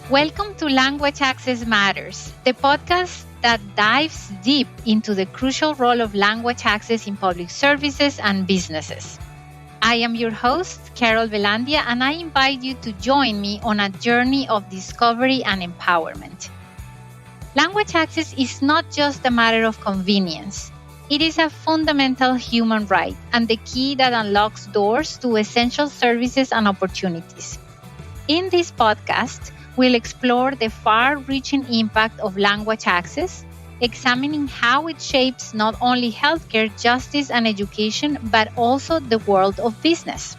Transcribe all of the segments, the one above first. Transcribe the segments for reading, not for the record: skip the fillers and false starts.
Welcome to Language Access Matters, the podcast that dives deep into the crucial role of language access in public services and businesses. I am your host, Carol Velandia, and I invite you to join me on a journey of discovery and empowerment. Language access is not just a matter of convenience. It is a fundamental human right and the key that unlocks doors to essential services and opportunities. In this podcast, we'll explore the far-reaching impact of language access, examining how it shapes not only healthcare, justice, and education, but also the world of business.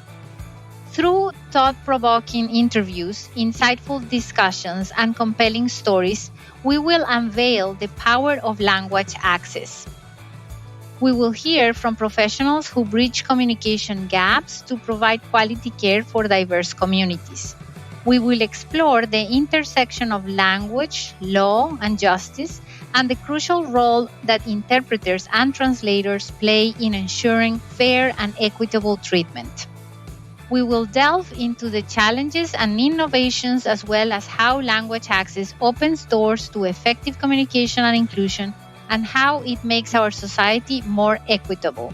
Through thought-provoking interviews, insightful discussions, and compelling stories, we will unveil the power of language access. We will hear from professionals who bridge communication gaps to provide quality care for diverse communities. We will explore the intersection of language, law, and justice, and the crucial role that interpreters and translators play in ensuring fair and equitable treatment. We will delve into the challenges and innovations, as well as how language access opens doors to effective communication and inclusion, and how it makes our society more equitable.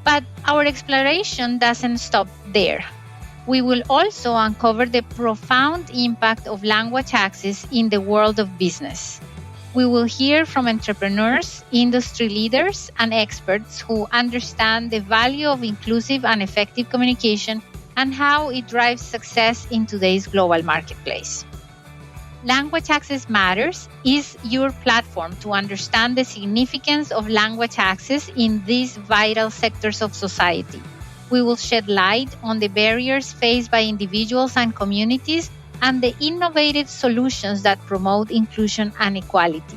But our exploration doesn't stop there. We will also uncover the profound impact of language access in the world of business. We will hear from entrepreneurs, industry leaders, and experts who understand the value of inclusive and effective communication and how it drives success in today's global marketplace. Language Access Matters is your platform to understand the significance of language access in these vital sectors of society. We will shed light on the barriers faced by individuals and communities and the innovative solutions that promote inclusion and equality.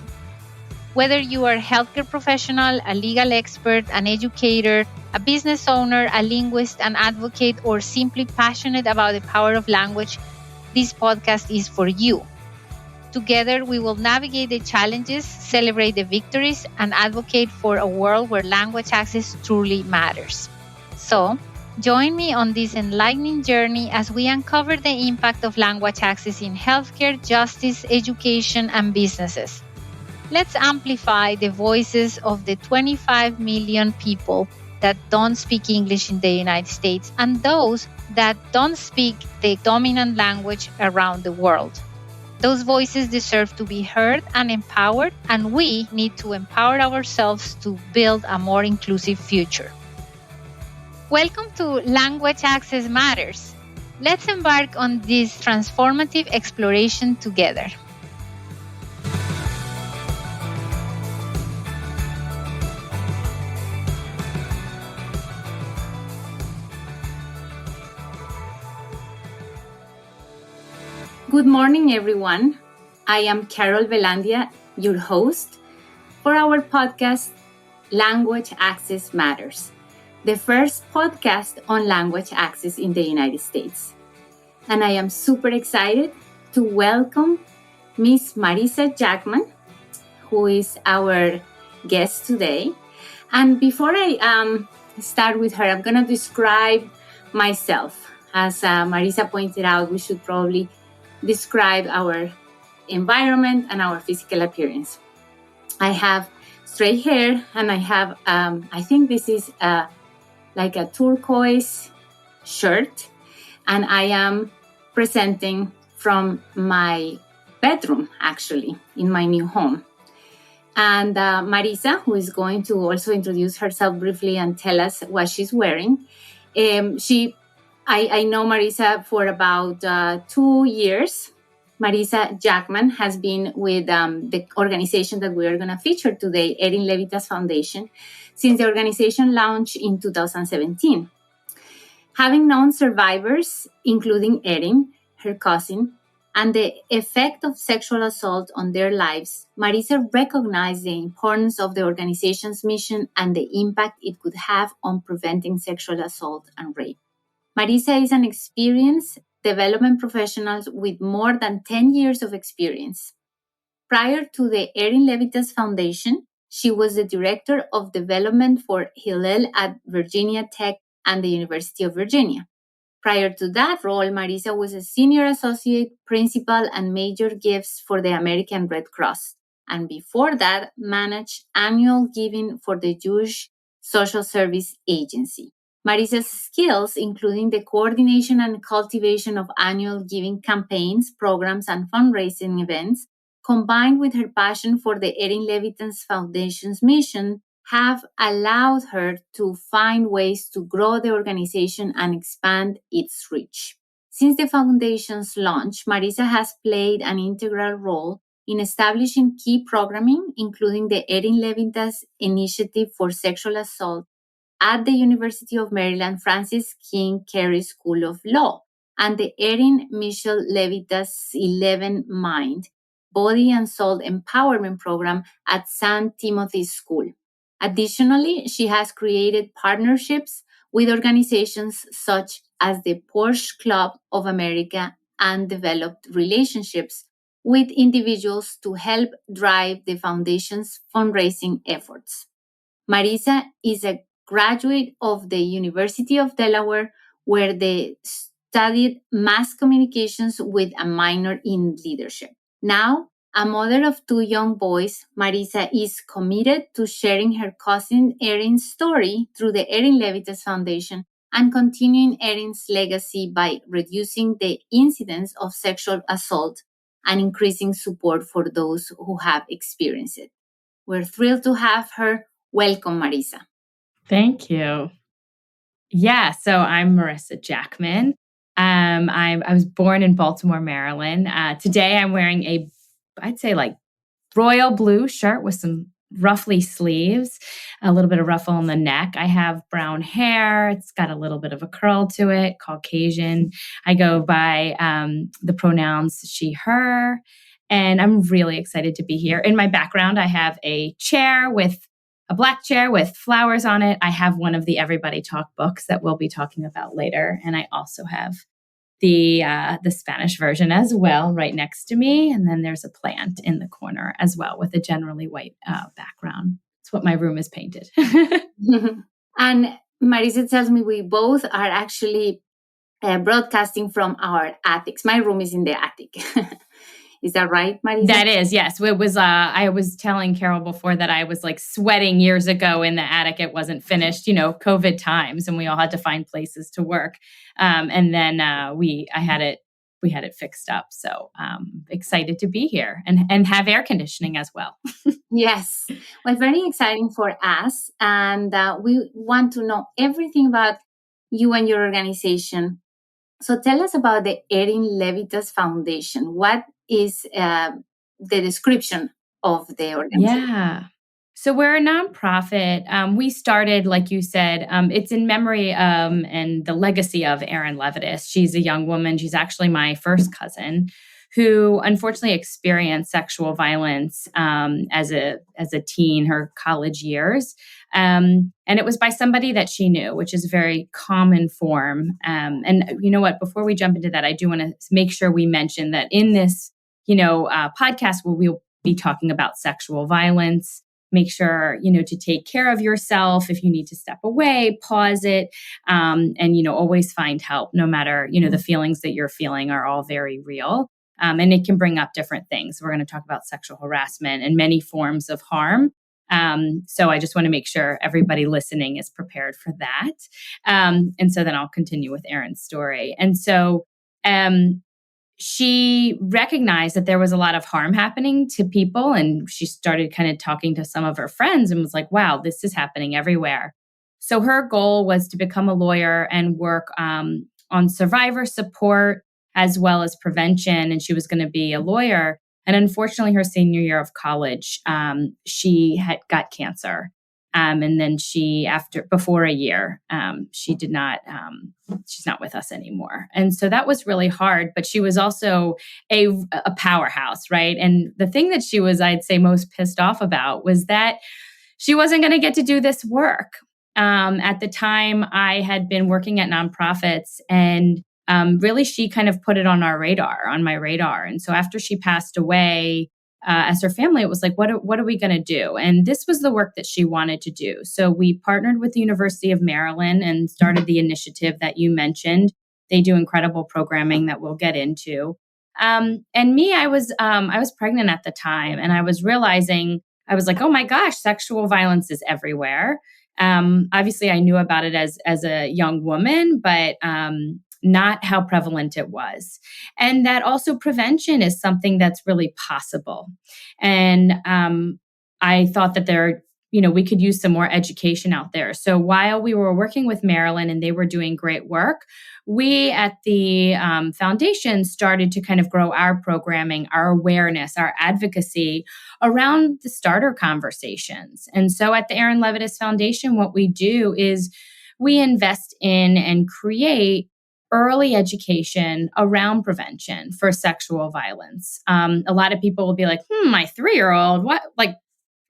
Whether you are a healthcare professional, a legal expert, an educator, a business owner, a linguist, an advocate, or simply passionate about the power of language, this podcast is for you. Together, we will navigate the challenges, celebrate the victories, and advocate for a world where language access truly matters. So, join me on this enlightening journey as we uncover the impact of language access in healthcare, justice, education, and businesses. Let's amplify the voices of the 25 million people that don't speak English in the United States and those that don't speak the dominant language around the world. Those voices deserve to be heard and empowered, and we need to empower ourselves to build a more inclusive future. Welcome to Language Access Matters. Let's embark on this transformative exploration together. Good morning, everyone. I am Carol Velandia, your host for our podcast, Language Access Matters, the first podcast on language access in the United States. And I am super excited to welcome Miss Marissa Jachman, who is our guest today. And before I start with her, I'm going to describe myself. As Marissa pointed out, we should probably describe our environment and our physical appearance. I have straight hair and I have, I think this is like a turquoise shirt, and I am presenting from my bedroom, actually, in my new home. And Marissa, who is going to also introduce herself briefly and tell us what she's wearing, I know Marissa for about 2 years. Marissa Jachman has been with the organization that we are going to feature today, Erin Levitas Foundation, since the organization launched in 2017. Having known survivors, including Erin, her cousin, and the effect of sexual assault on their lives, Marissa recognized the importance of the organization's mission and the impact it could have on preventing sexual assault and rape. Marissa is an experienced development professional with more than 10 years of experience. Prior to the Erin Levitas Foundation, she was the Director of Development for Hillel at Virginia Tech and the University of Virginia. Prior to that role, Marissa was a senior associate principal and major gifts for the American Red Cross. And before that, managed annual giving for the Jewish Social Service Agency. Marissa's skills, including the coordination and cultivation of annual giving campaigns, programs, and fundraising events, combined with her passion for the Erin Levitas Foundation's mission, have allowed her to find ways to grow the organization and expand its reach. Since the foundation's launch, Marissa has played an integral role in establishing key programming, including the Erin Levitas Initiative for Sexual Assault at the University of Maryland Francis King Carey School of Law and the Erin Mitchell Levitas 11 Mind Body and Soul Empowerment Program at St. Timothy's School. Additionally, she has created partnerships with organizations such as the Porsche Club of America and developed relationships with individuals to help drive the foundation's fundraising efforts. Marissa is a graduate of the University of Delaware, where they studied mass communications with a minor in leadership. Now, a mother of two young boys, Marissa is committed to sharing her cousin Erin's story through the Erin Levitas Foundation and continuing Erin's legacy by reducing the incidence of sexual assault and increasing support for those who have experienced it. We're thrilled to have her. Welcome, Marissa. Thank you. Yeah, so I'm Marissa Jachman. I was born in Baltimore, Maryland. Today I'm wearing I'd say like royal blue shirt with some ruffly sleeves, a little bit of ruffle on the neck. I have brown hair. It's got a little bit of a curl to it, Caucasian. I go by the pronouns she, her, and I'm really excited to be here. In my background, I have a black chair with flowers on it. I have one of the Everybody Talk books that we'll be talking about later. And I also have the Spanish version as well right next to me. And then there's a plant in the corner as well with a generally white background. It's what my room is painted. And Marissa tells me we both are actually broadcasting from our attics. My room is in the attic. Is that right, Marissa? That is, yes. It was. I was telling Carol before that I was like sweating years ago in the attic. It wasn't finished, COVID times, and we all had to find places to work. And then we had it fixed up. So excited to be here and have air conditioning as well. Yes, well, very exciting for us, and we want to know everything about you and your organization. So tell us about the Erin Levitas Foundation. What is the description of the organization? Yeah. So we're a nonprofit. We started, like you said, it's in memory and the legacy of Erin Levitas. She's a young woman. She's actually my first cousin who unfortunately experienced sexual violence as a teen, her college years. And it was by somebody that she knew, which is a very common form. And you know what? Before we jump into that, I do want to make sure we mention that in this, podcast, we'll be talking about sexual violence. Make sure, to take care of yourself. If you need to step away, pause it, and, always find help, no matter, the feelings that you're feeling are all very real. And it can bring up different things. We're going to talk about sexual harassment and many forms of harm. So I just want to make sure everybody listening is prepared for that. And so then I'll continue with Erin's story. And so she recognized that there was a lot of harm happening to people. And she started kind of talking to some of her friends and was like, wow, this is happening everywhere. So her goal was to become a lawyer and work on survivor support as well as prevention. And she was going to be a lawyer. And unfortunately, her senior year of college, she had got cancer. And then before a year, she's not with us anymore. And so that was really hard, but she was also a powerhouse, right? And the thing that she was, I'd say, most pissed off about was that she wasn't going to get to do this work. At the time, I had been working at nonprofits, and really she kind of put it on my radar. And so after she passed away, as her family, it was like, what are we going to do? And this was the work that she wanted to do. So we partnered with the University of Maryland and started the initiative that you mentioned. They do incredible programming that we'll get into. And me, I was pregnant at the time, and I was realizing, I was like, oh my gosh, sexual violence is everywhere. Obviously, I knew about it as a young woman, but not how prevalent it was. And that also prevention is something that's really possible. And I thought that we could use some more education out there. So while we were working with Maryland and they were doing great work, we at the foundation started to kind of grow our programming, our awareness, our advocacy around the starter conversations. And so at the Erin Levitas Foundation, what we do is we invest in and create early education around prevention for sexual violence. A lot of people will be like, my 3-year-old, what? Like,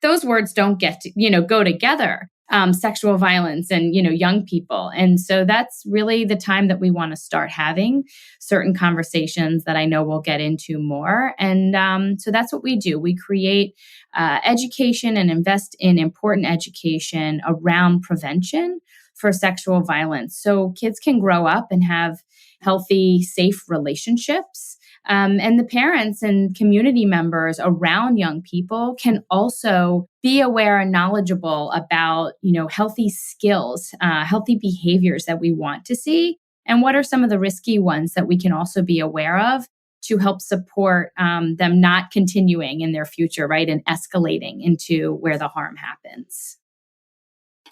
those words don't go together, sexual violence and, young people. And so that's really the time that we want to start having certain conversations that I know we'll get into more. And so that's what we do. We create education and invest in important education around prevention for sexual violence. So kids can grow up and have healthy, safe relationships. And the parents and community members around young people can also be aware and knowledgeable about, healthy skills, healthy behaviors that we want to see, and what are some of the risky ones that we can also be aware of to help support them not continuing in their future, right, and escalating into where the harm happens.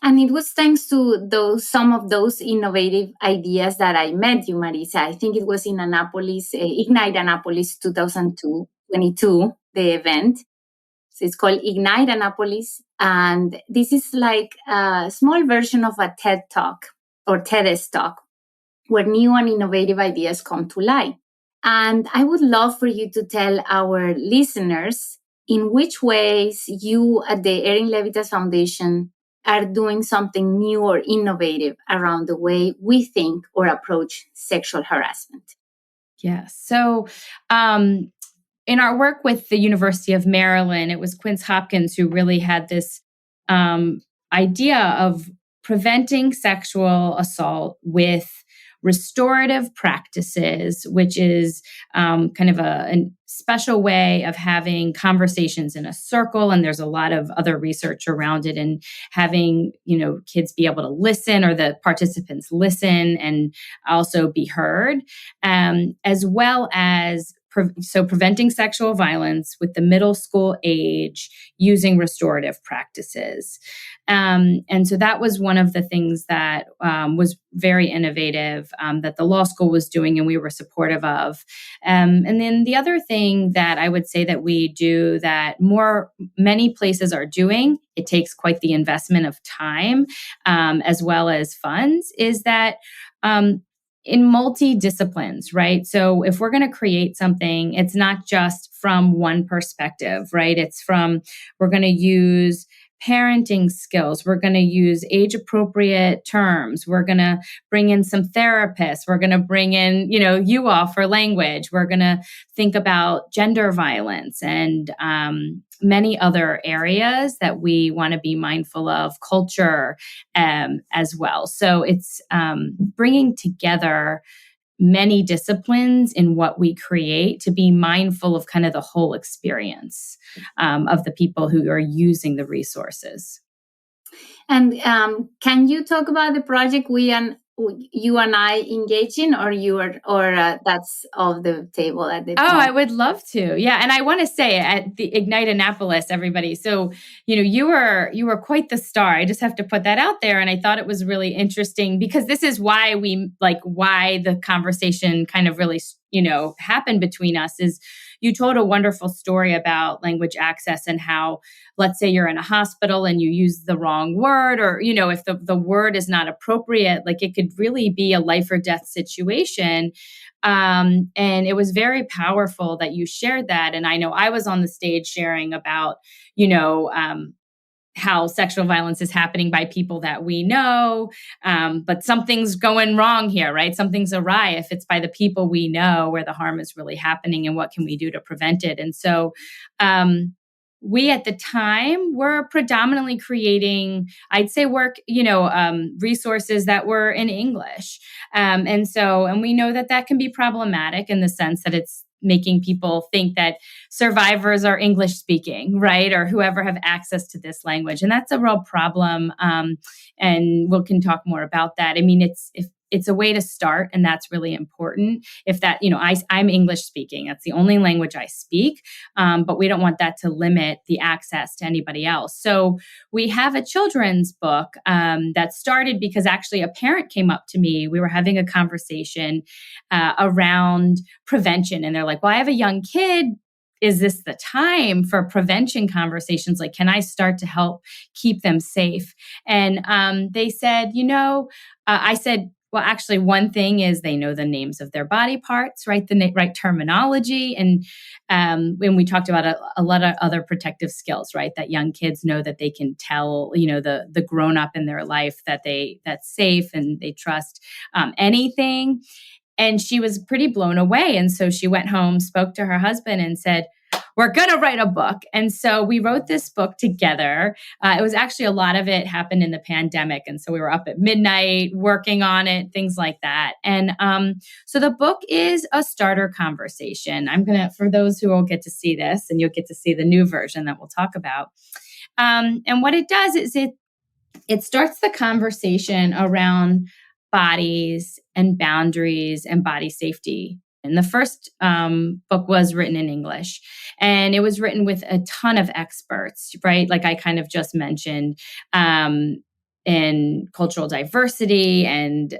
And it was thanks to some of those innovative ideas that I met you, Marissa. I think it was in Annapolis, Ignite Annapolis 2022, the event. So it's called Ignite Annapolis. And this is like a small version of a TED Talk or TEDx Talk, where new and innovative ideas come to light. And I would love for you to tell our listeners in which ways you at the Erin Levitas Foundation are doing something new or innovative around the way we think or approach sexual harassment. Yes. So in our work with the University of Maryland, it was Quince Hopkins who really had this idea of preventing sexual assault with restorative practices, which is kind of a special way of having conversations in a circle. And there's a lot of other research around it, and having, kids be able to listen, or the participants listen and also be heard, as well as preventing sexual violence with the middle school age using restorative practices. And so that was one of the things that was very innovative that the law school was doing, and we were supportive of. And then the other thing that I would say that we do that many places are doing, it takes quite the investment of time as well as funds, is that in multi-disciplines, right? So if we're going to create something, it's not just from one perspective, right? We're going to use parenting skills. We're going to use age-appropriate terms. We're going to bring in some therapists. We're going to bring in, you all for language. We're going to think about gender violence and many other areas that we want to be mindful of, culture as well. So it's bringing together many disciplines in what we create to be mindful of kind of the whole experience of the people who are using the resources. And can you talk about the project you and I engage in, or that's off the table at the point? I would love to. Yeah. And I want to say at the Ignite Annapolis, everybody. So, you were quite the star. I just have to put that out there. And I thought it was really interesting because this is why why the conversation kind of really, happened between us is you told a wonderful story about language access and how, let's say you're in a hospital and you use the wrong word, or, if the word is not appropriate, like it could really be a life or death situation. And it was very powerful that you shared that. And I know I was on the stage sharing about, how sexual violence is happening by people that we know, but something's going wrong here, right? Something's awry if it's by the people we know where the harm is really happening, and what can we do to prevent it? And so we at the time were predominantly creating, I'd say, resources that were in English. And we know that that can be problematic in the sense that it's making people think that survivors are English speaking, right? Or whoever have access to this language. And that's a real problem. And we can talk more about that. I mean, it's a way to start, and that's really important. If that, I'm English speaking, that's the only language I speak, but we don't want that to limit the access to anybody else. So we have a children's book that started because actually a parent came up to me. We were having a conversation around prevention, and they're like, well, I have a young kid. Is this the time for prevention conversations? Like, can I start to help keep them safe? And they said, I said, well, actually, one thing is they know the names of their body parts, right? The right terminology. And when we talked about a lot of other protective skills, right? That young kids know that they can tell, the grown-up in their life that's safe and they trust anything. And she was pretty blown away. And so she went home, spoke to her husband and said, we're going to write a book. And so we wrote this book together. It was actually, a lot of it happened in the pandemic. And so we were up at midnight working on it, things like that. And so the book is a starter conversation. For those who will get to see this, and you'll get to see the new version that we'll talk about. And what it does is it starts the conversation around bodies and boundaries and body safety. And the first book was written in English, and it was written with a ton of experts, right? Like I kind of just mentioned, in cultural diversity and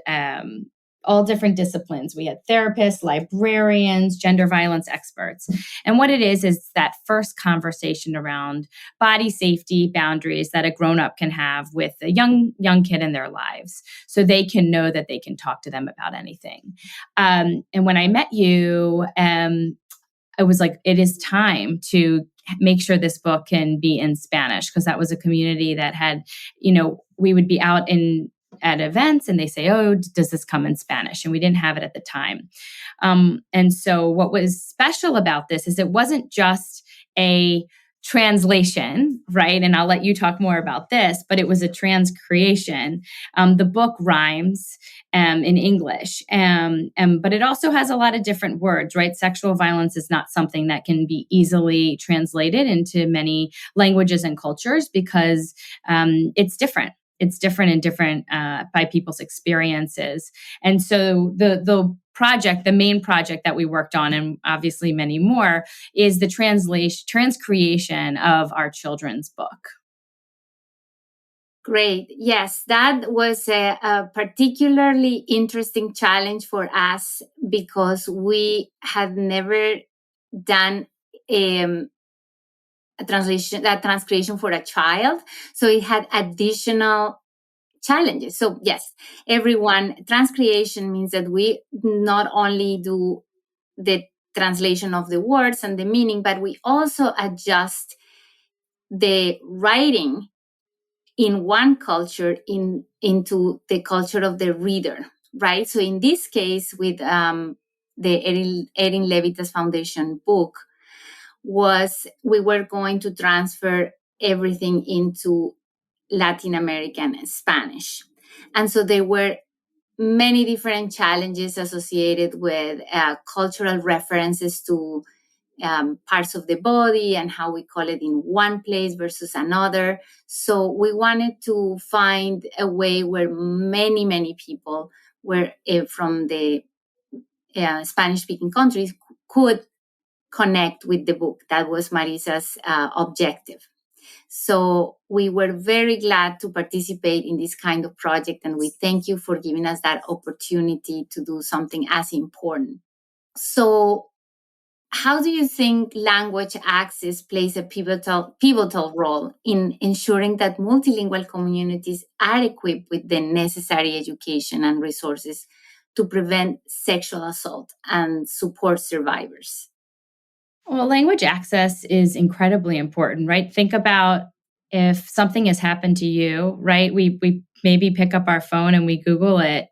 all different disciplines. We had therapists, librarians, gender violence experts. And what it is that first conversation around body safety, boundaries that a grown-up can have with a young kid in their lives, so they can know that they can talk to them about anything. And when I met you, I was like, it is time to make sure this book can be in Spanish, because that was a community that had, we would be out at events and they say, oh, does this come in Spanish? And we didn't have it at the time. And so what was special about this is it wasn't just a translation, right? And I'll let you talk more about this, but it was a transcreation. The book rhymes in English, but it also has a lot of different words, right? Sexual violence is not something that can be easily translated into many languages and cultures because it's different. It's different and different by people's experiences. And so the main project that we worked on, and obviously many more, is the transcreation of our children's book. Great. Yes, that was a particularly interesting challenge for us because we had never done that transcreation for a child. So it had additional challenges. So yes, transcreation means that we not only do the translation of the words and the meaning, but we also adjust the writing in one culture into the culture of the reader, right? So in this case, with the Erin Levitas Foundation book, we were going to transfer everything into Latin American Spanish. And so there were many different challenges associated with cultural references to parts of the body and how we call it in one place versus another. So we wanted to find a way where many, many people were from the Spanish-speaking countries could connect with the book. That was Marissa's objective. So we were very glad to participate in this kind of project, and we thank you for giving us that opportunity to do something as important. So how do you think language access plays a pivotal role in ensuring that multilingual communities are equipped with the necessary education and resources to prevent sexual assault and support survivors? Well, language access is incredibly important, right? Think about if something has happened to you, right? We maybe pick up our phone and we Google it.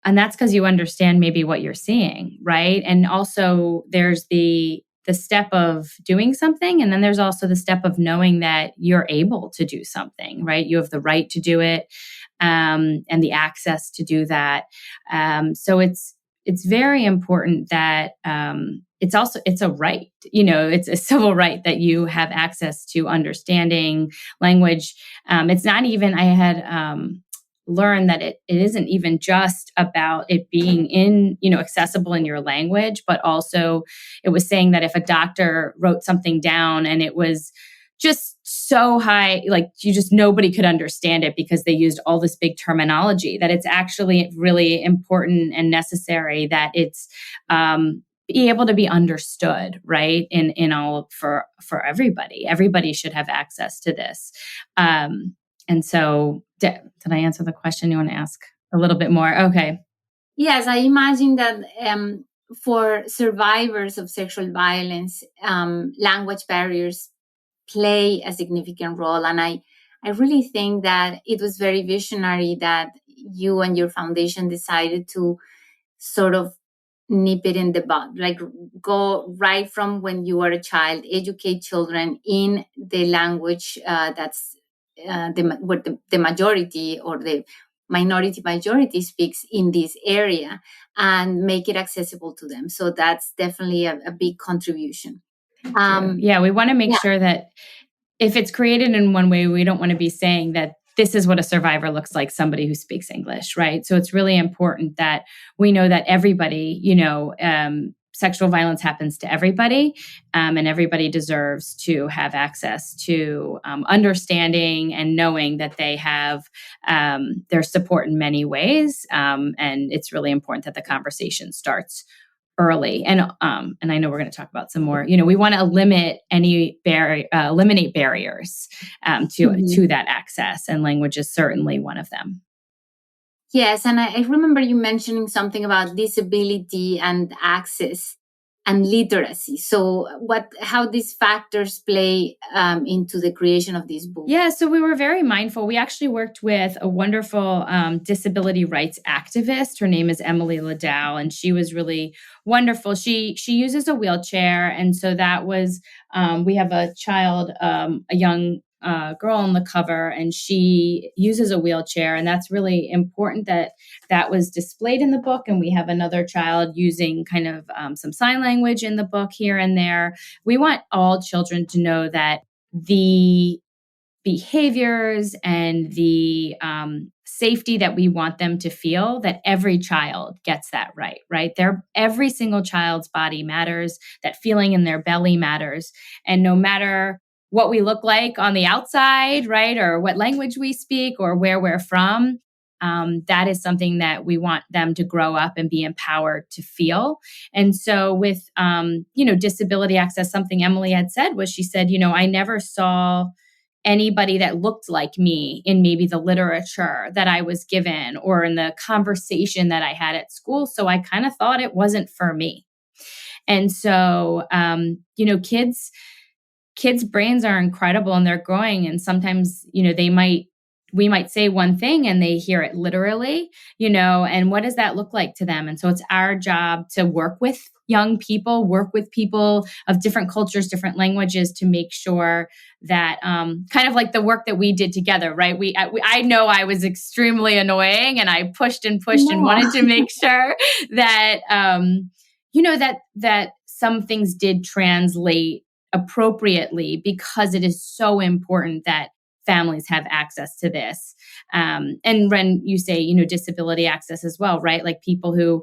And that's because you understand maybe what you're seeing, right? And also there's the the step of doing something. And then there's also the step of knowing that you're able to do something, right? You have the right to do it, and the access to do that. So it's very important that it's a right, it's a civil right that you have access to understanding language. It's not even, I had learned that it isn't even just about it being accessible in your language, but also it was saying that if a doctor wrote something down and it was just so high, like nobody could understand it because they used all this big terminology, that it's actually really important and necessary that it's be able to be understood, right? In all for everybody. Everybody should have access to this. And so did I answer the question? You want to ask a little bit more? Okay. Yes, I imagine that for survivors of sexual violence, language barriers play a significant role. And I really think that it was very visionary that you and your foundation decided to sort of nip it in the bud, like go right from when you are a child, educate children in the language that's the majority or the minority majority speaks in this area, and make it accessible to them. So that's definitely a big contribution. Yeah, we want to make sure that if it's created in one way, we don't want to be saying that this is what a survivor looks like, somebody who speaks English, right? So it's really important that we know that everybody, sexual violence happens to everybody, and everybody deserves to have access to understanding and knowing that they have their support in many ways. And it's really important that the conversation starts early. And I know we're going to talk about some more. We want to eliminate barriers to that access, and language is certainly one of them. Yes, and I remember you mentioning something about disability and access and literacy. So how these factors play into the creation of this book? Yeah, so we were very mindful. We actually worked with a wonderful disability rights activist. Her name is Emily Liddell, and she was really wonderful. She uses a wheelchair, and so that was we have a child, a young girl on the cover, and she uses a wheelchair, and that's really important that was displayed in the book. And we have another child using kind of some sign language in the book here and there. We want all children to know that the behaviors and the safety that we want them to feel, that every child gets that right? Every single child's body matters, that feeling in their belly matters. And no matter what we look like on the outside, right, or what language we speak or where we're from, that is something that we want them to grow up and be empowered to feel. And so with, disability access, something Emily had said was, she said, I never saw anybody that looked like me in maybe the literature that I was given or in the conversation that I had at school. So I kind of thought it wasn't for me. And so, kids' brains are incredible and they're growing. And sometimes, we might say one thing and they hear it literally, and what does that look like to them? And so it's our job to work with young people, work with people of different cultures, different languages, to make sure that kind of like the work that we did together, right? I know I was extremely annoying and I pushed and wanted to make sure that, that some things did translate appropriately, because it is so important that families have access to this. And when you say, disability access as well, right? Like people who,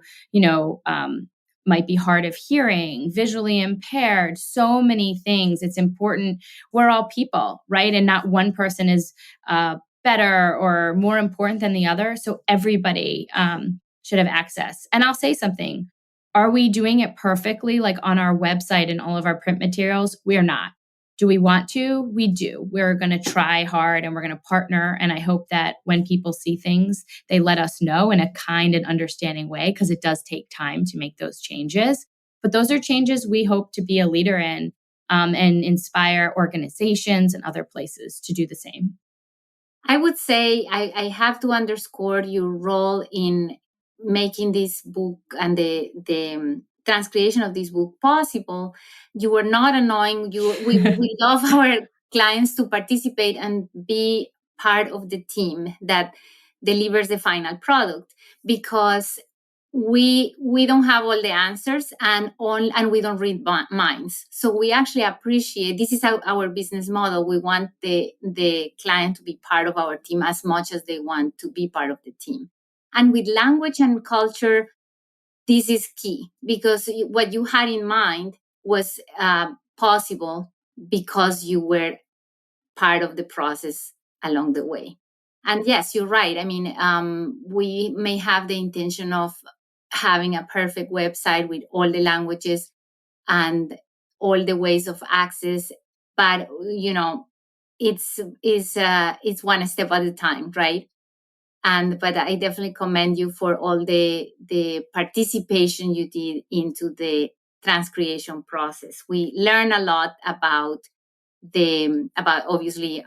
might be hard of hearing, visually impaired, so many things. It's important. We're all people, right? And not one person is better or more important than the other. So everybody should have access. And I'll say something. Are we doing it perfectly? Like on our website and all of our print materials? We are not. Do we want to? We do. We're going to try hard and we're going to partner. And I hope that when people see things, they let us know in a kind and understanding way, because it does take time to make those changes. But those are changes we hope to be a leader in, and inspire organizations and other places to do the same. I would say I have to underscore your role in making this book and the transcreation of this book possible. You were not annoying. We love our clients to participate and be part of the team that delivers the final product, because we don't have all the answers, and we don't read minds. So we actually appreciate, this is our business model. We want the client to be part of our team as much as they want to be part of the team. And with language and culture, this is key, because what you had in mind was possible because you were part of the process along the way. And yes, you're right. I mean, we may have the intention of having a perfect website with all the languages and all the ways of access, but it's one step at a time, right? But I definitely commend you for all the participation you did into the transcreation process. We learn a lot about obviously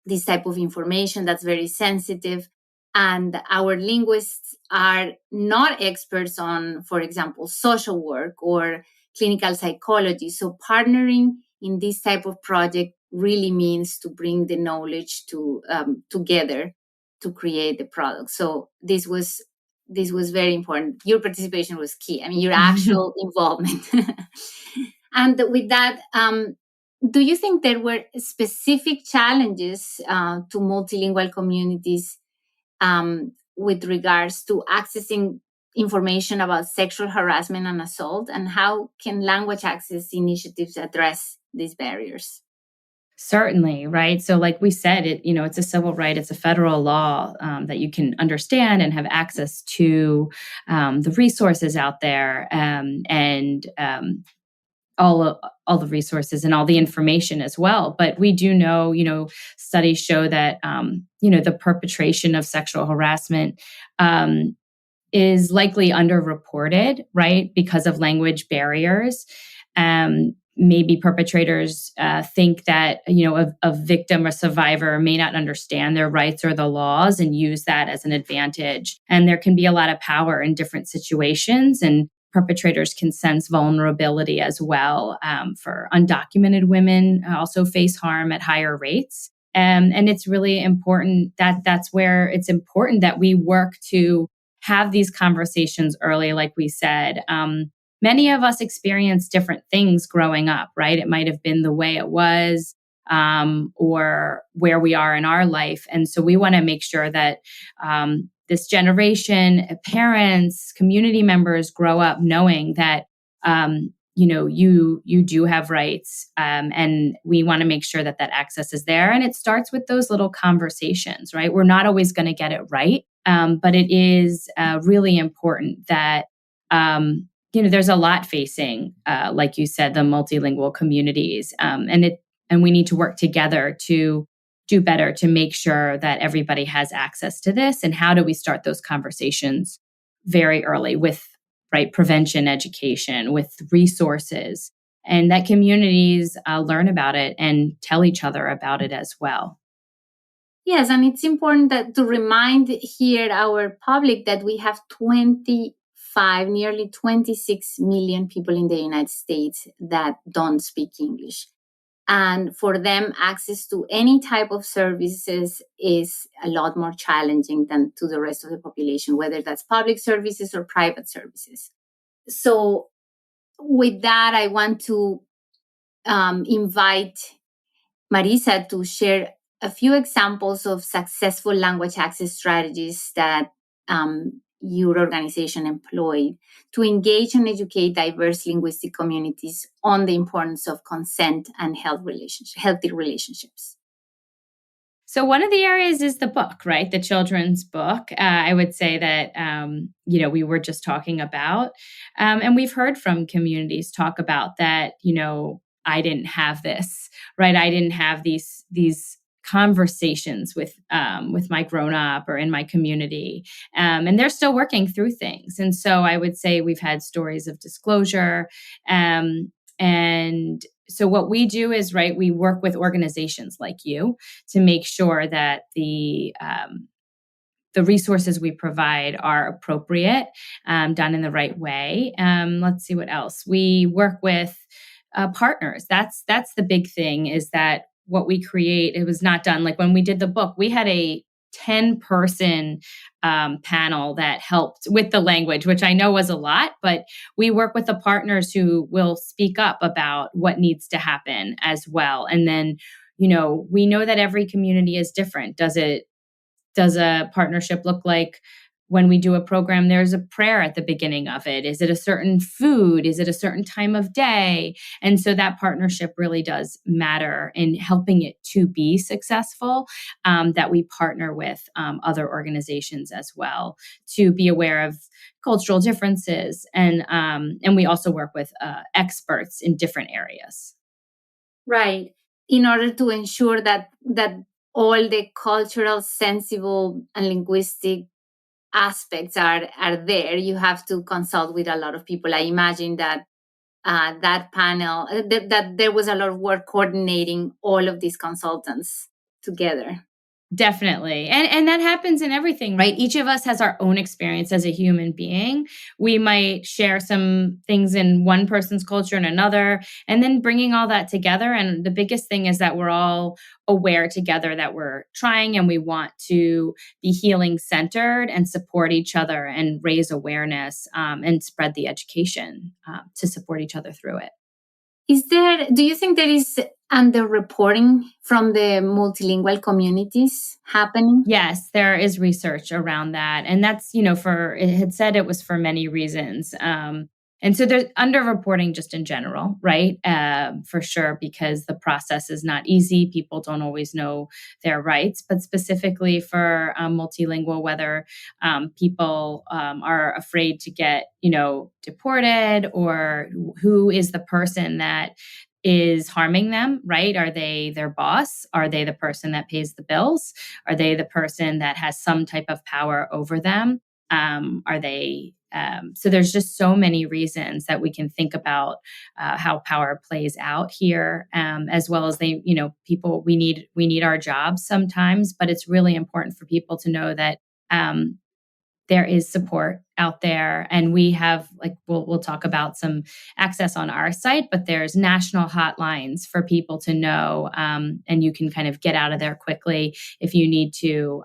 this type of information that's very sensitive, and our linguists are not experts on, for example, social work or clinical psychology. So partnering in this type of project really means to bring the knowledge to together to create the product. So this was very important. Your participation was key. I mean, your actual involvement. And with that, do you think there were specific challenges to multilingual communities with regards to accessing information about sexual harassment and assault? And how can language access initiatives address these barriers? Certainly, right? So like we said, it's a civil right, it's a federal law that you can understand and have access to the resources out there, and all the resources and all the information as well. But we do know, studies show that, the perpetration of sexual harassment is likely underreported, right? Because of language barriers. Maybe perpetrators think that, a victim or survivor may not understand their rights or the laws and use that as an advantage. And there can be a lot of power in different situations, and perpetrators can sense vulnerability as well. For undocumented women, also face harm at higher rates. And it's really important that's where it's important that we work to have these conversations early, like we said. Many of us experience different things growing up, right? It might have been the way it was, or where we are in our life. And so we want to make sure that this generation, parents, community members grow up knowing that, you do have rights, and we want to make sure that access is there. And it starts with those little conversations, right? We're not always going to get it right, but it is really important that, there's a lot facing, like you said, the multilingual communities, and we need to work together to do better to make sure that everybody has access to this. And how do we start those conversations very early with, right, prevention education, with resources, and that communities learn about it and tell each other about it as well. Yes, and it's important to remind here our public that we have nearly 26 million people in the United States that don't speak English. And for them, access to any type of services is a lot more challenging than to the rest of the population, whether that's public services or private services. So with that, I want to invite Marissa to share a few examples of successful language access strategies that your organization employed to engage and educate diverse linguistic communities on the importance of consent and healthy relationships. So one of the areas is the book, right? The children's book. I would say that, we were just talking about, and we've heard from communities talk about that, I didn't have this, right? I didn't have these conversations with my grown-up or in my community, and they're still working through things. And so I would say we've had stories of disclosure, and so what we do is, right, we work with organizations like you to make sure that the the resources we provide are appropriate, done in the right way. Let's see what else. We work with partners. That's the big thing, is that what we create, it was not done. Like when we did the book, we had a 10-person panel that helped with the language, which I know was a lot, but we work with the partners who will speak up about what needs to happen as well. And then, we know that every community is different. Does a partnership look like when we do a program, there's a prayer at the beginning of it? Is it a certain food? Is it a certain time of day? And so that partnership really does matter in helping it to be successful, that we partner with other organizations as well to be aware of cultural differences. And we also work with experts in different areas. Right. In order to ensure that all the cultural, sensible, and linguistic aspects are there, you have to consult with a lot of people. I imagine that that panel, that there was a lot of work coordinating all of these consultants together. Definitely. And that happens in everything, right? Each of us has our own experience as a human being. We might share some things in one person's culture and another, and then bringing all that together. And the biggest thing is that we're all aware together that we're trying, and we want to be healing centered and support each other and raise awareness, and spread the education to support each other through it. Do you think there is underreporting from the multilingual communities happening? Yes, there is research around that. And that's, it had said it was for many reasons. And so there's underreporting just in general, right? For sure, because the process is not easy. People don't always know their rights, but specifically for multilingual, whether people are afraid to get, deported, or who is the person that is harming them, right? Are they their boss? Are they the person that pays the bills? Are they the person that has some type of power over them? Are they so there's just so many reasons that we can think about how power plays out here, as well as people, we need our jobs sometimes, but it's really important for people to know that there is support out there, and we have, we'll talk about some access on our site, but there's national hotlines for people to know, and you can kind of get out of there quickly if you need to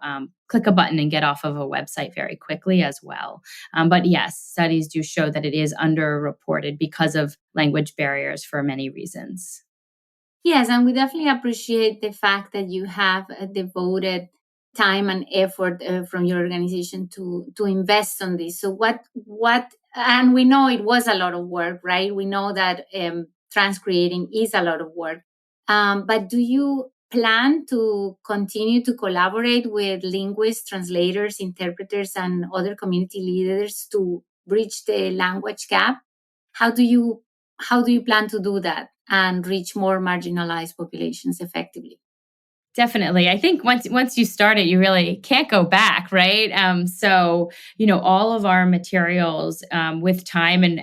click a button and get off of a website very quickly as well. But yes, studies do show that it is underreported because of language barriers for many reasons. Yes, and we definitely appreciate the fact that you have devoted time and effort from your organization to invest on this. So what and we know it was a lot of work, right? We know that transcreating is a lot of work. But do you plan to continue to collaborate with linguists, translators, interpreters, and other community leaders to bridge the language gap? How do you plan to do that and reach more marginalized populations effectively? Definitely. I think once you start it, you really can't go back, right? So, all of our materials with time, and,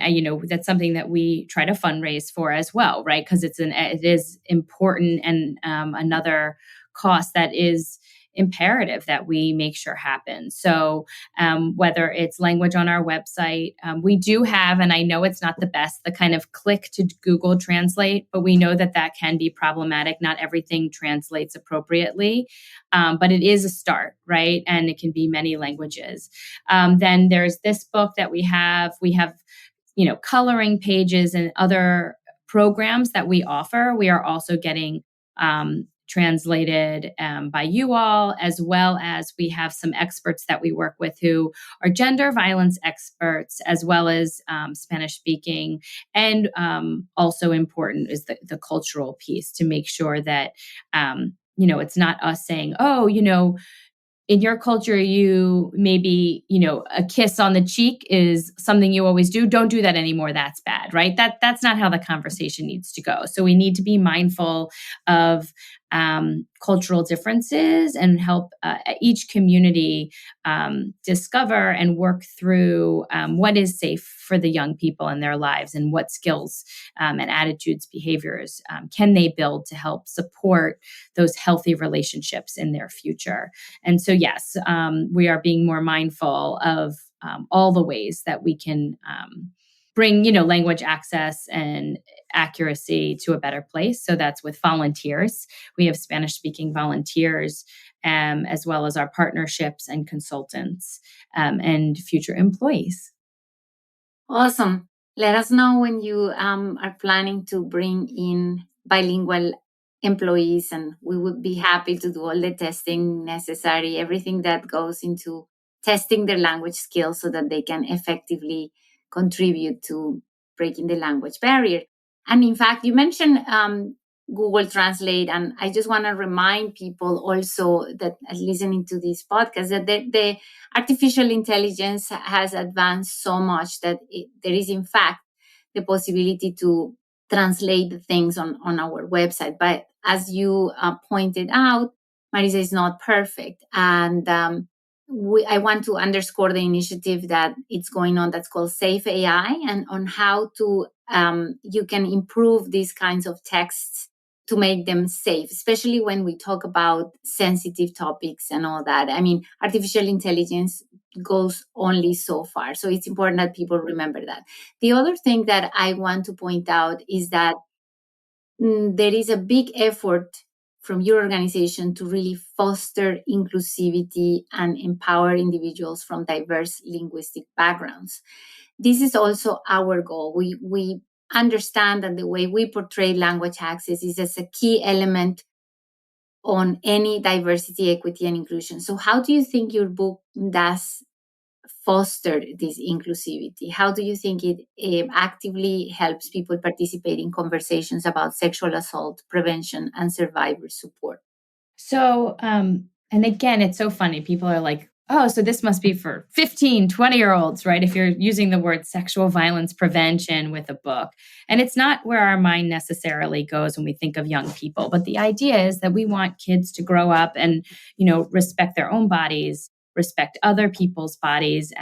that's something that we try to fundraise for as well, right? Because it is important, and another cost that is imperative that we make sure happens. So whether it's language on our website, we do have, and I know it's not the best, the kind of click to Google Translate, but we know that can be problematic. Not everything translates appropriately, but it is a start, right? And it can be many languages. Then there's this book that we have. We have, coloring pages and other programs that we offer. We are also getting translated by you all, as well as we have some experts that we work with who are gender violence experts, as well as Spanish speaking. And also important is the cultural piece, to make sure that, it's not us saying, in your culture, you maybe, a kiss on the cheek is something you always do. Don't do that anymore. That's bad, right? That's not how the conversation needs to go. So we need to be mindful of cultural differences and help each community discover and work through what is safe for the young people in their lives and what skills and attitudes, behaviors can they build to help support those healthy relationships in their future. And so, yes, we are being more mindful of all the ways that we can bring, language access and accuracy to a better place. So that's with volunteers. We have Spanish-speaking volunteers, as well as our partnerships and consultants and future employees. Awesome. Let us know when you are planning to bring in bilingual employees, and we would be happy to do all the testing necessary, everything that goes into testing their language skills so that they can effectively contribute to breaking the language barrier. And in fact, you mentioned Google Translate, and I just want to remind people also that are listening to this podcast that the artificial intelligence has advanced so much that there is, in fact, the possibility to translate things on our website. But as you pointed out, Marissa is not perfect. And I want to underscore the initiative that it's going on that's called Safe AI, and on how to you can improve these kinds of texts to make them safe, especially when we talk about sensitive topics and all that. I mean, artificial intelligence goes only so far. So it's important that people remember that. The other thing that I want to point out is that there is a big effort from your organization to really foster inclusivity and empower individuals from diverse linguistic backgrounds. This is also our goal. We understand that the way we portray language access is as a key element on any diversity, equity, and inclusion. So how do you think your book does foster this inclusivity? How do you think it actively helps people participate in conversations about sexual assault prevention and survivor support? So, and again, it's so funny. People are like, oh, so this must be for 15, 20-year-olds, right? If you're using the word sexual violence prevention with a book. And it's not where our mind necessarily goes when we think of young people. But the idea is that we want kids to grow up and, respect their own bodies, respect other people's bodies.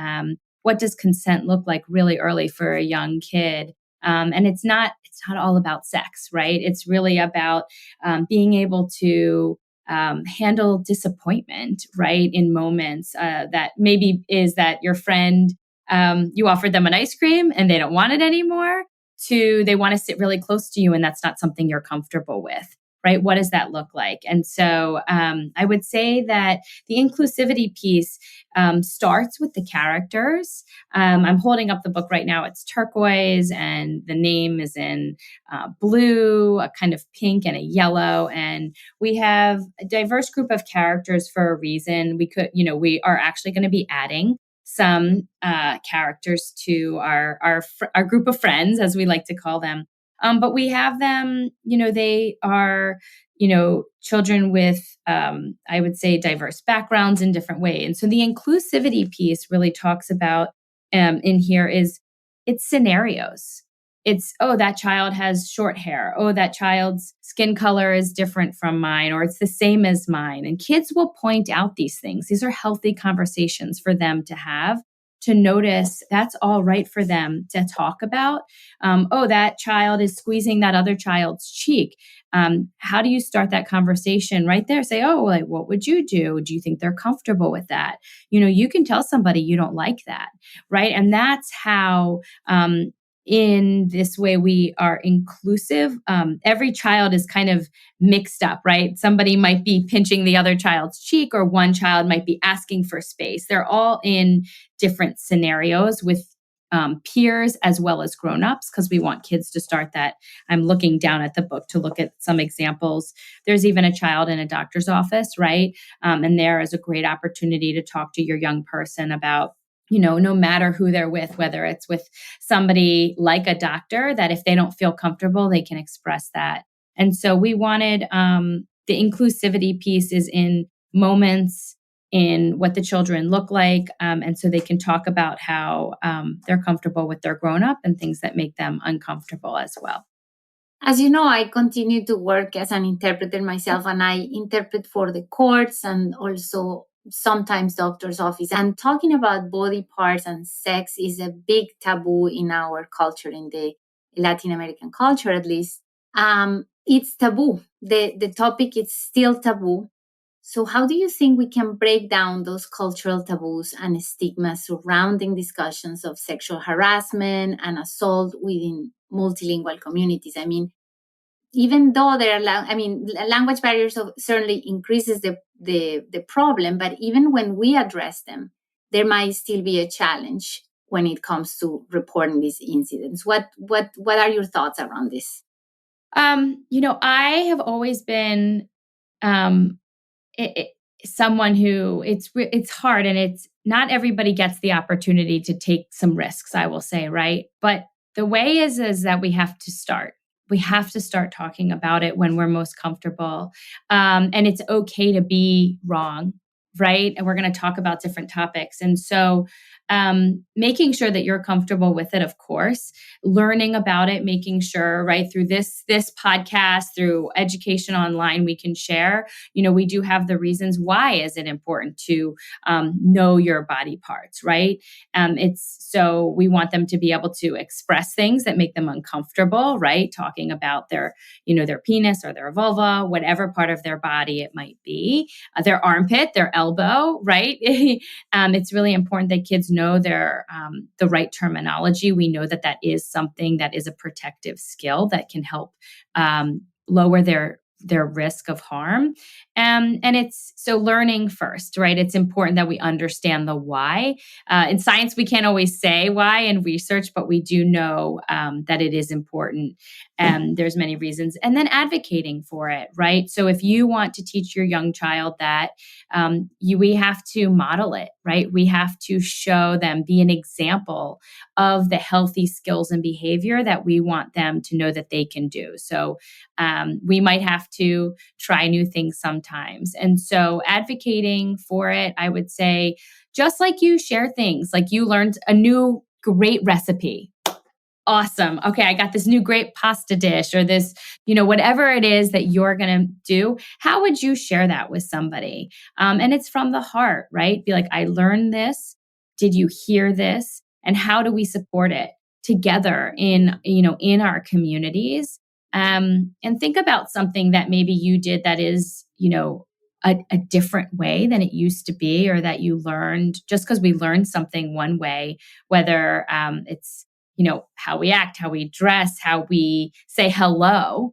What does consent look like really early for a young kid? And it's not all about sex, right? It's really about being able to handle disappointment, right? In moments that maybe is that your friend, you offered them an ice cream and they don't want it anymore, to they want to sit really close to you and that's not something you're comfortable with, right? What does that look like? And so I would say that the inclusivity piece starts with the characters. I'm holding up the book right now. It's turquoise and the name is in blue, a kind of pink and a yellow. And we have a diverse group of characters for a reason. We are actually going to be adding some characters to our group of friends, as we like to call them. But we have them, they are, children with, I would say, diverse backgrounds in different ways. And so the inclusivity piece really talks about in here is it's scenarios. It's, oh, that child has short hair. Oh, that child's skin color is different from mine, or it's the same as mine. And kids will point out these things. These are healthy conversations for them to have, to notice. That's all right for them to talk about. Oh, that child is squeezing that other child's cheek. How do you start that conversation right there? Say, oh, like, what would you do? Do you think they're comfortable with that? You can tell somebody you don't like that, right? And that's how, in this way, we are inclusive. Every child is kind of mixed up, right? Somebody might be pinching the other child's cheek, or one child might be asking for space. They're all in different scenarios with peers as well as grown-ups, because we want kids to start that. I'm looking down at the book to look at some examples. There's even a child in a doctor's office, right? And there is a great opportunity to talk to your young person about, no matter who they're with, whether it's with somebody like a doctor, that if they don't feel comfortable, they can express that. And so we wanted the inclusivity piece is in moments, in what the children look like. And so they can talk about how they're comfortable with their grown-up and things that make them uncomfortable as well. As you know, I continue to work as an interpreter myself, and I interpret for the courts and also sometimes doctor's office. And talking about body parts and sex is a big taboo in our culture, in the Latin American culture at least. It's taboo. The topic is still taboo. So, how do you think we can break down those cultural taboos and stigmas surrounding discussions of sexual harassment and assault within multilingual communities? I mean, even though there are, language barriers certainly increases the problem, but even when we address them, there might still be a challenge when it comes to reporting these incidents. What are your thoughts around this? I have always been someone who it's hard, and it's not everybody gets the opportunity to take some risks, I will say, right? But the way is that we have to start. We have to start talking about it when we're most comfortable. And it's okay to be wrong, right? And we're going to talk about different topics. And so making sure that you're comfortable with it, of course, learning about it, making sure, right, through this podcast, through education online, we can share, we do have the reasons why is it important to know your body parts, right? So we want them to be able to express things that make them uncomfortable, right? Talking about their penis or their vulva, whatever part of their body it might be, their armpit, their elbow, right? It's really important that kids know the right terminology. We know that is something that is a protective skill that can help lower their risk of harm. And it's so learning first, right? It's important that we understand the why. In science, we can't always say why in research, but we do know that it is important. And there's many reasons. And then advocating for it, right? So if you want to teach your young child that, we have to model it, right? We have to show them, be an example of the healthy skills and behavior that we want them to know that they can do. So we might have to try new things sometimes. And so advocating for it, I would say, just like you share things, like you learned a new great recipe. Awesome. Okay, I got this new great pasta dish, or this, whatever it is that you're going to do. How would you share that with somebody? And it's from the heart, right? Be like, I learned this. Did you hear this? And how do we support it together in our communities? And think about something that maybe you did that is, a different way than it used to be, or that you learned just because we learned something one way, whether it's, how we act, how we dress, how we say hello,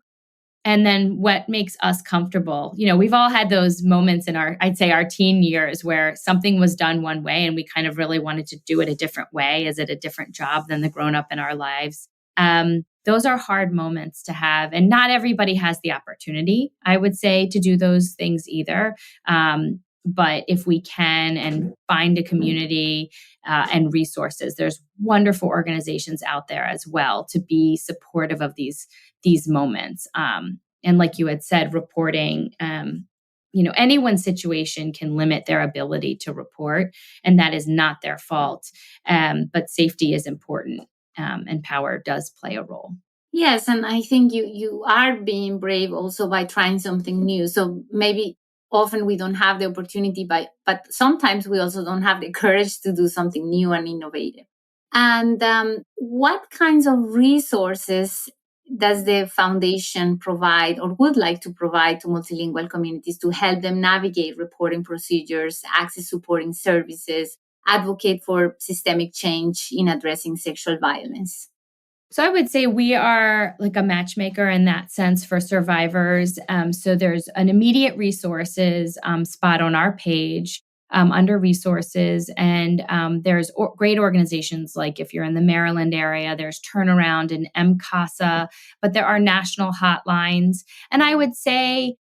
and then what makes us comfortable. We've all had those moments in our teen years where something was done one way and we kind of really wanted to do it a different way. Is it a different job than the grown-up in our lives? Those are hard moments to have. And not everybody has the opportunity, I would say, to do those things either. But if we can and find a community and resources, there's wonderful organizations out there as well to be supportive of these moments. And like you had said, reporting, anyone's situation can limit their ability to report, and that is not their fault. But safety is important, and power does play a role. Yes, and I think you are being brave also by trying something new. So maybe often we don't have the opportunity, but sometimes we also don't have the courage to do something new and innovative. And what kinds of resources does the foundation provide or would like to provide to multilingual communities to help them navigate reporting procedures, access supporting services, advocate for systemic change in addressing sexual violence? So I would say we are like a matchmaker in that sense for survivors. So there's an immediate resources spot on our page under resources. And there's great organizations, like if you're in the Maryland area, there's Turnaround and MCASA, but there are national hotlines. And I would say,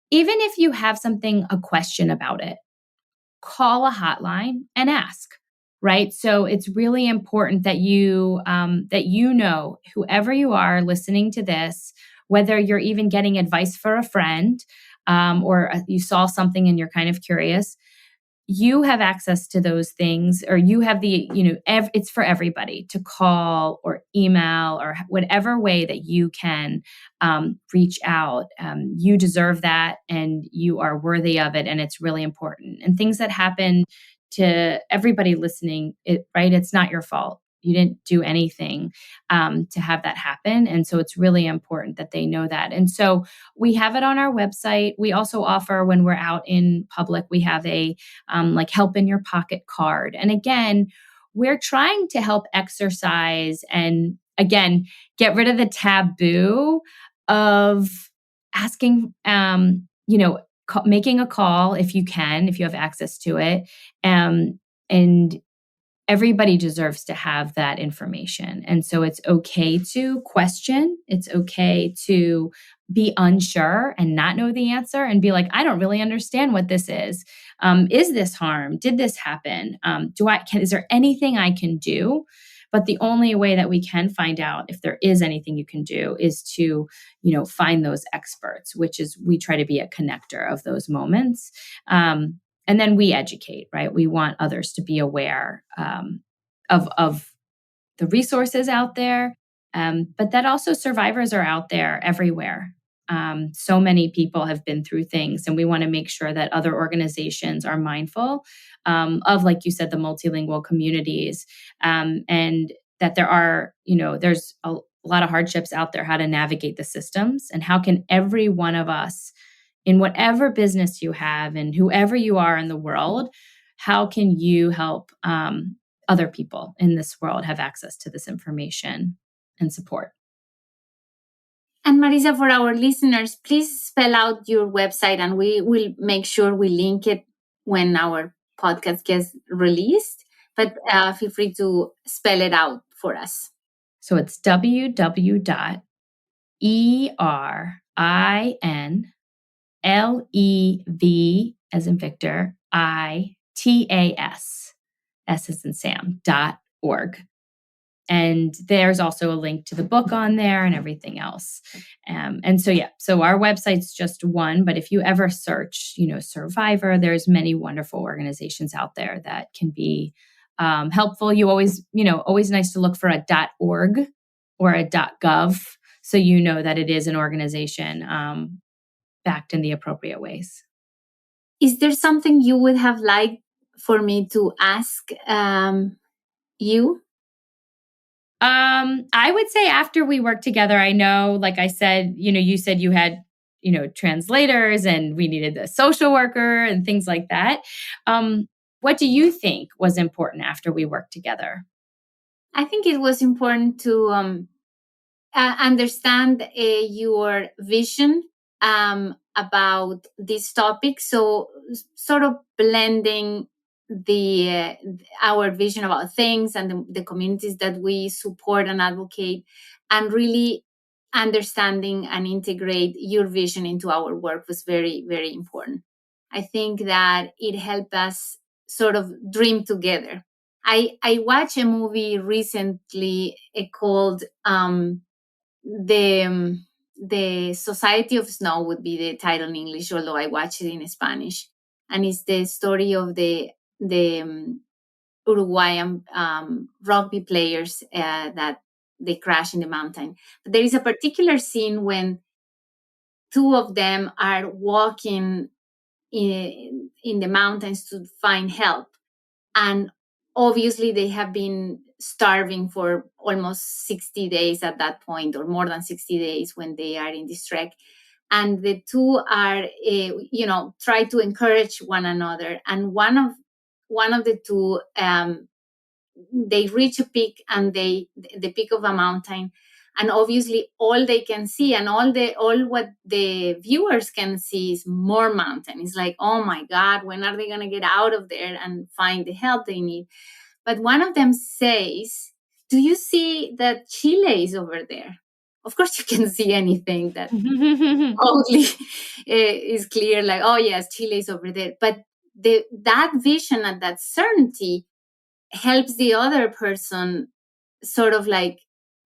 even if you have a question about it, call a hotline and ask. Right. So it's really important that whoever you are listening to this, whether you're even getting advice for a friend or you saw something and you're kind of curious, you have access to those things, or you have the, it's for everybody to call or email or whatever way that you can reach out. You deserve that and you are worthy of it. And it's really important. And things that happen to everybody listening, right? It's not your fault. You didn't do anything to have that happen. And so it's really important that they know that. And so we have it on our website. We also offer, when we're out in public, we have a like help in your pocket card. And again, we're trying to help exercise and again, get rid of the taboo of asking, making a call if you can, if you have access to it. And everybody deserves to have that information. And so it's okay to question. It's okay to be unsure and not know the answer and be like, I don't really understand what this is. Is this harm? Did this happen? Is there anything I can do? But the only way that we can find out if there is anything you can do is to, find those experts, which is we try to be a connector of those moments. And then we educate, right? We want others to be aware of the resources out there, but that also survivors are out there everywhere. So many people have been through things, and we want to make sure that other organizations are mindful of, like you said, the multilingual communities, and that there are, there's a lot of hardships out there, how to navigate the systems, and how can every one of us, in whatever business you have and whoever you are in the world, how can you help other people in this world have access to this information and support? And Marissa, for our listeners, please spell out your website and we will make sure we link it when our podcast gets released. But feel free to spell it out for us. So it's www.ERINLEV as in Victor, ITAS, S as in Sam.org. And there's also a link to the book on there and everything else. And so our website's just one, but if you ever search, Survivor, there's many wonderful organizations out there that can be helpful. You always nice to look for a .org or a .gov, so you know that it is an organization backed in the appropriate ways. Is there something you would have liked for me to ask you? I would say after we worked together, I know, like I said, you said you had, translators and we needed a social worker and things like that. What do you think was important after we worked together? I think it was important to understand your vision about this topic. So sort of blending our vision about things and the communities that we support and advocate, and really understanding and integrate your vision into our work was very, very important. I think that it helped us sort of dream together. I watched a movie recently called the Society of Snow would be the title in English, although I watched it in Spanish. And it's the story of the Uruguayan rugby players that they crash in the mountain. But there is a particular scene when two of them are walking in the mountains to find help. And obviously they have been starving for almost 60 days at that point, or more than 60 days when they are in this trek. And the two are, try to encourage one another. And one of the two, they reach a peak, and the peak of a mountain, and obviously all they can see and all what the viewers can see is more mountain. It's like, oh my God, when are they going to get out of there and find the help they need? But one of them says, do you see that Chile is over there? Of course you can see anything that only is clear, like, oh yes, Chile is over there. But that vision and that certainty helps the other person sort of like,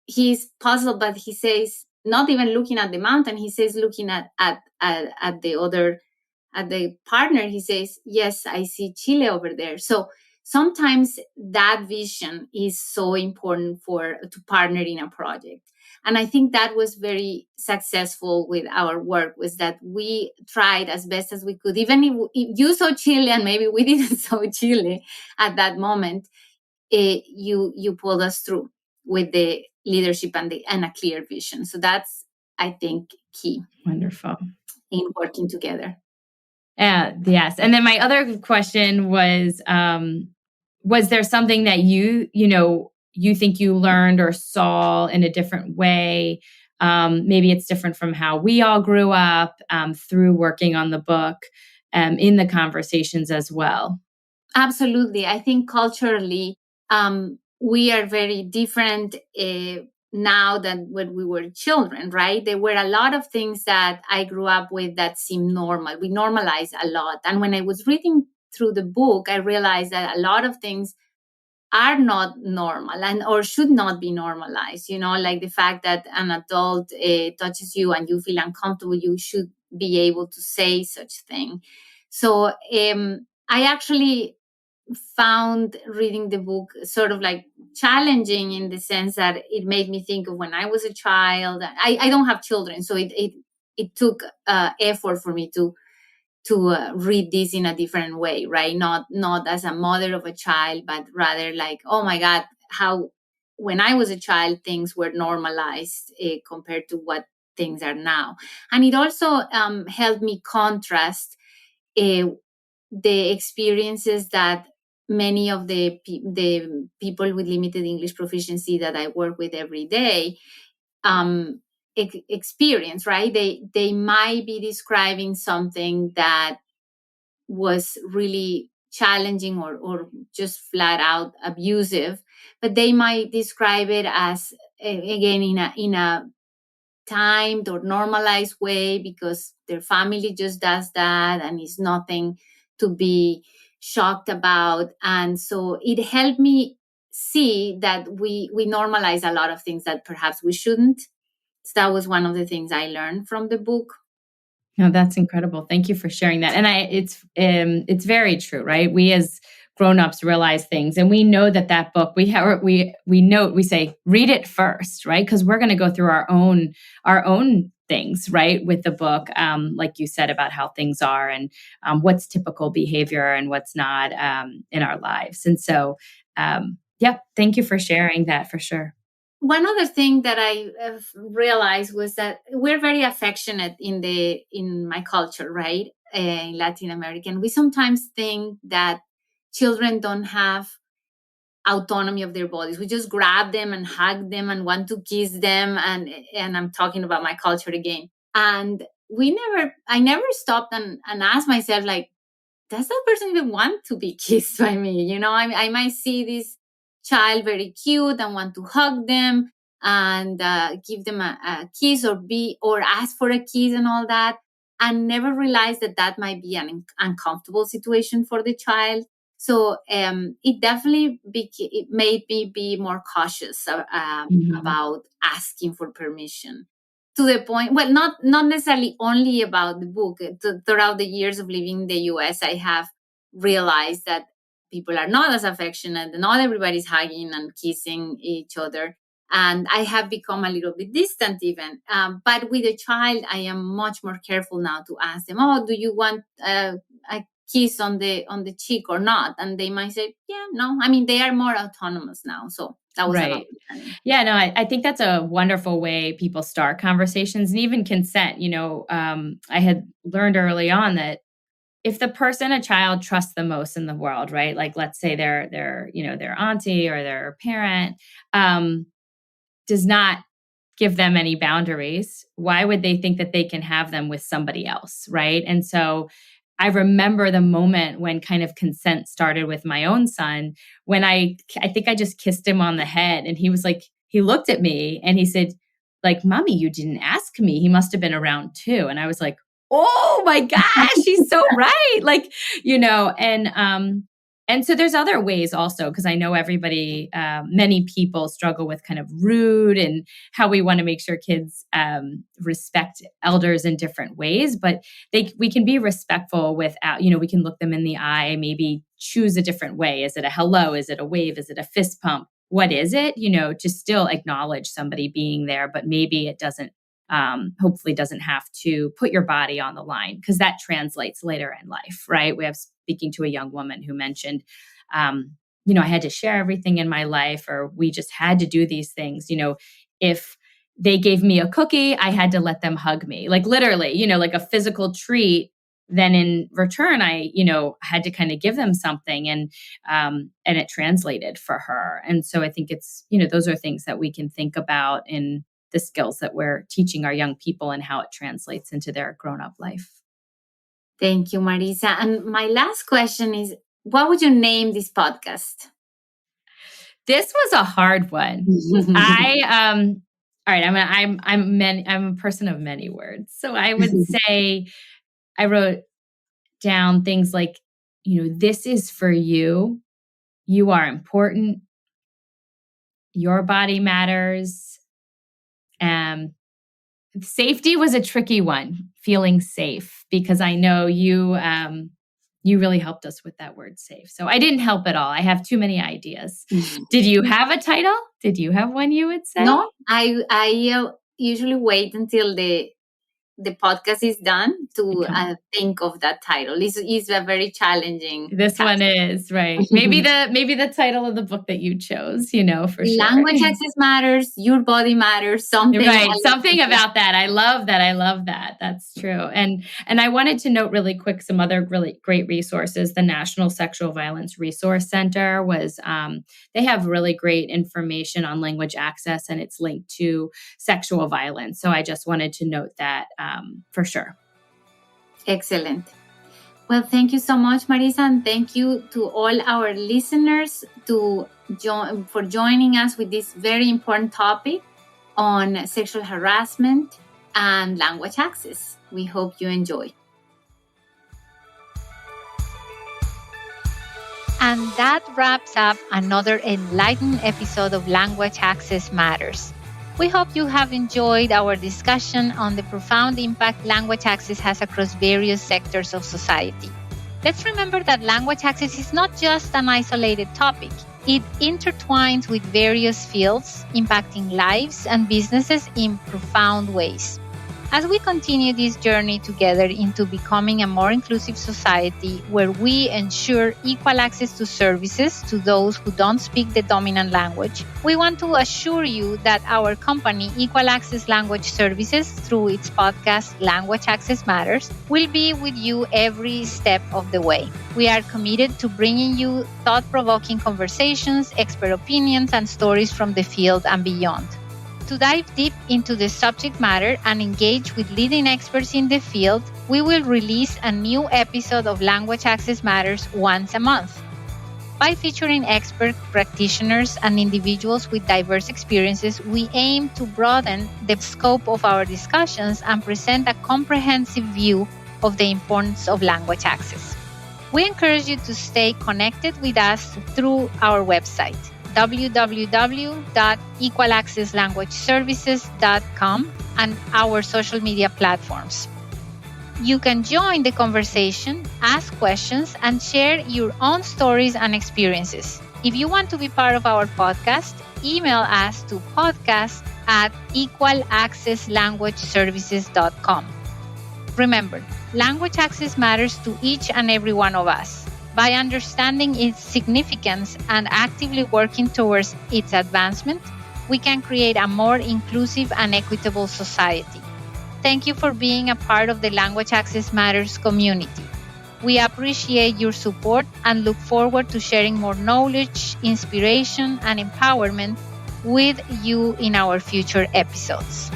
he's puzzled, but he says, not even looking at the mountain, he says looking at the other at the partner, he says, yes, I see Chile over there. So sometimes that vision is so important to partner in a project. And I think that was very successful with our work, was that we tried as best as we could, even if you saw Chile and maybe we didn't saw Chile at that moment, you pulled us through with the leadership and a clear vision. So that's, I think, key. Wonderful. In working together. Yes. And then my other question was there something that you think you learned or saw in a different way? Maybe it's different from how we all grew up through working on the book, in the conversations as well. Absolutely. I think culturally, we are very different now than when we were children, right? There were a lot of things that I grew up with that seemed normal. We normalized a lot. And when I was reading through the book, I realized that a lot of things are not normal or should not be normalized. Like the fact that an adult touches you and you feel uncomfortable, you should be able to say such thing. So I actually found reading the book sort of like challenging, in the sense that it made me think of when I was a child. I don't have children, so it took effort for me to read this in a different way, right? Not as a mother of a child, but rather like, oh my God, how when I was a child things were normalized compared to what things are now. And it also helped me contrast the experiences that many of the people with limited English proficiency that I work with every day experience, right? They might be describing something that was really challenging or just flat out abusive, but they might describe it as, again, in a timed or normalized way because their family just does that and it's nothing to be shocked about. And so it helped me see that we normalize a lot of things that perhaps we shouldn't. So that was one of the things I learned from the book. No, that's incredible. Thank you for sharing that. And it's very true, right? We as grown-ups realize things, and we know that book, we say read it first, right? Because we're going to go through our own things, right, with the book, like you said, about how things are and what's typical behavior and what's not in our lives. And so, thank you for sharing that, for sure. One other thing that I realized was that we're very affectionate in my culture, right? In Latin American, we sometimes think that children don't have autonomy of their bodies. We just grab them and hug them and want to kiss them, and I'm talking about my culture again. And I never stopped and asked myself, like, does that person even want to be kissed by me? I might see this child very cute and want to hug them and give them a kiss or ask for a kiss and all that, and never realize that might be an uncomfortable situation for the child. So it definitely it made me be more cautious about asking for permission, to the point, well, not necessarily only about the book. Throughout the years of living in the US, I have realized that people are not as affectionate, and not everybody's hugging and kissing each other. And I have become a little bit distant even. But with a child, I am much more careful now to ask them, oh, do you want a kiss on the cheek or not? And they might say, yeah, no. I mean, they are more autonomous now. So that was right. Yeah, no, I think that's a wonderful way people start conversations, and even consent. I had learned early on that if the person a child trusts the most in the world, right? Like, let's say their auntie or their parent, does not give them any boundaries, why would they think that they can have them with somebody else, right? And so I remember the moment when kind of consent started with my own son, when I think I just kissed him on the head, and he was like, he looked at me and he said, like, Mommy, you didn't ask me. He must have been around 2. And I was like, oh my gosh, he's so right. Like, And so there's other ways also, because I know everybody, many people struggle with kind of rude and how we want to make sure kids respect elders in different ways. But we can be respectful without, we can look them in the eye, maybe choose a different way. Is it a hello? Is it a wave? Is it a fist pump? What is it? To still acknowledge somebody being there, but maybe it doesn't, hopefully doesn't have to put your body on the line, because that translates later in life, right? We have speaking to a young woman who mentioned, I had to share everything in my life, or we just had to do these things. If they gave me a cookie, I had to let them hug me, like literally, like a physical treat. Then in return, I, had to kind of give them something, and it translated for her. And so I think it's, those are things that we can think about in the skills that we're teaching our young people and how it translates into their grown-up life. Thank you, Marissa. And my last question is, what would you name this podcast? This was a hard one. All right, I'm a person of many words. So I would say, I wrote down things like, this is for you. You are important. Your body matters. Safety was a tricky one, feeling safe, because I know you really helped us with that word safe. So I didn't help at all. I have too many ideas. Did you have a title? Did you have one you would say? No, I usually wait until the podcast is done to think of that title. It's a very challenging. This task. One is right. Maybe the title of the book that you chose, for sure. Language access matters. Your body matters. Something right. Something about that. I love that. That's true. And I wanted to note really quick some other really great resources. The National Sexual Violence Resource Center was. They have really great information on language access, and it's linked to sexual violence. So I just wanted to note that. For sure. Excellent. Well, thank you so much, Marissa, and thank you to all our listeners for joining us with this very important topic on sexual harassment and language access. We hope you enjoy. And that wraps up another enlightening episode of Language Access Matters. We hope you have enjoyed our discussion on the profound impact language access has across various sectors of society. Let's remember that language access is not just an isolated topic. It intertwines with various fields, impacting lives and businesses in profound ways. As we continue this journey together into becoming a more inclusive society where we ensure equal access to services to those who don't speak the dominant language, we want to assure you that our company, Equal Access Language Services, through its podcast Language Access Matters, will be with you every step of the way. We are committed to bringing you thought-provoking conversations, expert opinions, and stories from the field and beyond. To dive deep into the subject matter and engage with leading experts in the field, we will release a new episode of Language Access Matters once a month. By featuring expert practitioners and individuals with diverse experiences, we aim to broaden the scope of our discussions and present a comprehensive view of the importance of language access. We encourage you to stay connected with us through our website, www.equalaccesslanguageservices.com, and our social media platforms. You can join the conversation, ask questions, and share your own stories and experiences. If you want to be part of our podcast, email us to podcast@equalaccesslanguageservices.com. Remember, language access matters to each and every one of us. By understanding its significance and actively working towards its advancement, we can create a more inclusive and equitable society. Thank you for being a part of the Language Access Matters community. We appreciate your support and look forward to sharing more knowledge, inspiration, and empowerment with you in our future episodes.